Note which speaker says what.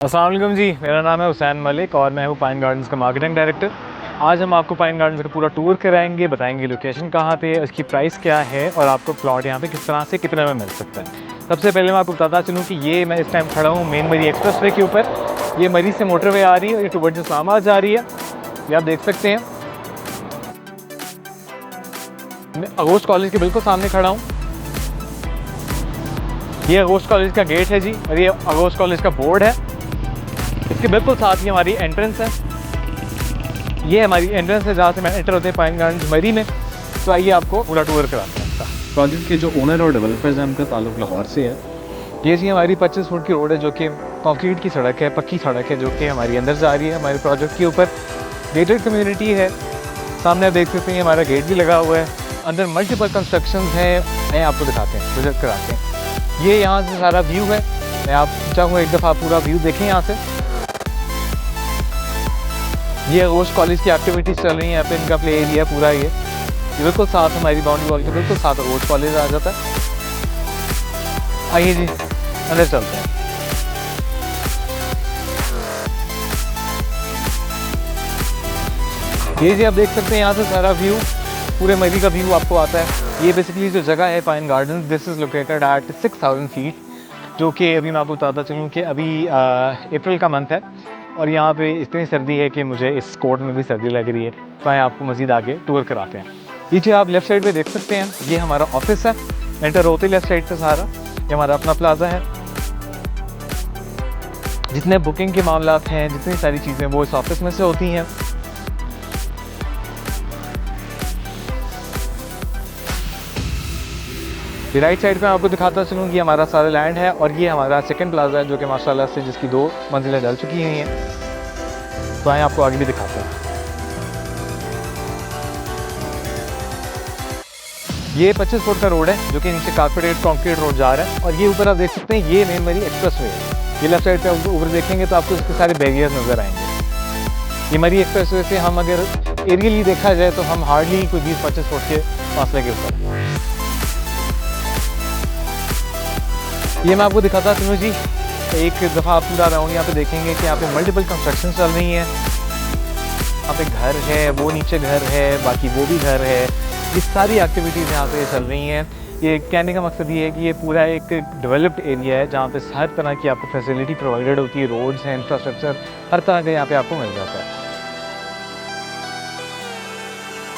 Speaker 1: अस्सलाम वालेकुम जी, मेरा नाम है हुसैन मलिक और मैं हूँ पाइन गार्डन्स का मार्केटिंग डायरेक्टर। आज हम आपको पाइन गार्डन्स का पूरा टूर कराएंगे, बताएंगे लोकेशन कहाँ पे है, उसकी प्राइस क्या है और आपको प्लॉट यहाँ पे किस तरह से कितने में मिल सकता है। सबसे पहले मैं आपको बताता चलूँ कि ये मैं इस टाइम खड़ा हूँ मेन मरी एक्सप्रेस वे के ऊपर। ये मरी से मोटरवे आ रही है और ये टुवर्ड्स इस्लामाबाद जा रही है, ये आप देख सकते हैं। मैं अगोस्ट कॉलेज के बिल्कुल सामने खड़ा हूँ। ये अगोस्ट कॉलेज का गेट है जी और ये अगोस्ट कॉलेज का बोर्ड है। इसके बिल्कुल साथ ही हमारी एंट्रेंस है। ये हमारी एंट्रेंस है जहाँ से मैं एंटर होते हैं पाइन गार्डन्स मरी में। तो आइए आपको पूरा टूर कराते हैं इसका। प्रोजेक्ट के जो ओनर और डेवलपर्स हैं उनका ताल्लुक लाहौर से है। ये जी हमारी 25 फुट की रोड है जो कि कंक्रीट की सड़क है, पक्की सड़क है जो कि हमारी अंदर जा रही है हमारे प्रोजेक्ट के ऊपर। गेटेड कम्युनिटी है, सामने आप देख सकते हैं हमारा गेट भी लगा हुआ है। अंदर मल्टीपल कंस्ट्रक्शन हैं, मैं आपको दिखाते हैं, विजिट कराते हैं। ये यहाँ से सारा व्यू है। मैं आप चाहूँगा एक दफ़ा पूरा व्यू देखें यहाँ से। ये अगोस्ट कॉलेज की एक्टिविटीज़ चल रही हैं, यहाँ पे इनका प्ले एरिया पूरा ये बिल्कुल साथ हमारी बाउंड्री वॉल के बिल्कुल साथ अगोस्ट कॉलेज आ जाता है। आइए जी अंदर चलते हैं। ये जी आप देख सकते हैं यहाँ से सारा व्यू, पूरे मरी का व्यू आपको आता है। ये बेसिकली जो जगह है pine garden, this is located at 6000 feet, जो कि अभी मैं आपको बताता चलूँ कि अभी अप्रैल का मंथ है और यहाँ पे इतनी सर्दी है कि मुझे इस कोट में भी सर्दी लग रही है। तो आए आपको मज़ीद आगे टूर कराते हैं। पीछे आप लेफ़्ट साइड पे देख सकते हैं, ये हमारा ऑफिस है। एंटर होते लेफ़्ट साइड पे सारा ये हमारा अपना प्लाजा है। जितने बुकिंग के मामलात हैं, जितनी सारी चीज़ें वो इस ऑफिस में से होती हैं। राइट साइड पे आपको दिखाता चलूँ कि हमारा सारा लैंड है और ये हमारा सेकंड प्लाजा है जो कि माशाल्लाह से जिसकी 2 मंजिलें डल चुकी हुई हैं। तो आए आपको आगे भी दिखाते हैं। ये 25 फुट का रोड है जो कि नीचे कारपेटेड कंक्रीट रोड जा रहा है और ये ऊपर आप देख सकते हैं ये मेन मरी एक्सप्रेस वे है। ये लेफ्ट साइड पे ऊपर देखेंगे तो आपको इसके सारे बैरियर्स नज़र आएंगे। ये मरी एक्सप्रेस वे से हम अगर एरियली देखा जाए तो हम हार्डली कोई 20-25 फुट के फासले के ऊपर। ये मैं आपको दिखाता चलूँ जी, एक दफ़ा आप पूरा राउंड यहाँ पे देखेंगे कि यहाँ पे मल्टीपल कंस्ट्रक्शन चल रही हैं। यहाँ पे घर है, वो नीचे घर है, बाकी वो भी घर है। ये सारी एक्टिविटीज़ यहाँ पे चल रही हैं। ये कहने का मकसद ये है कि ये पूरा एक डेवलप्ड एरिया है जहाँ पे हर तरह की आपको फैसिलिटी प्रोवाइडेड होती है। रोड्स हैं, इंफ्रास्ट्रक्चर हर तरह का यहाँ पे आपको मिल जाता है।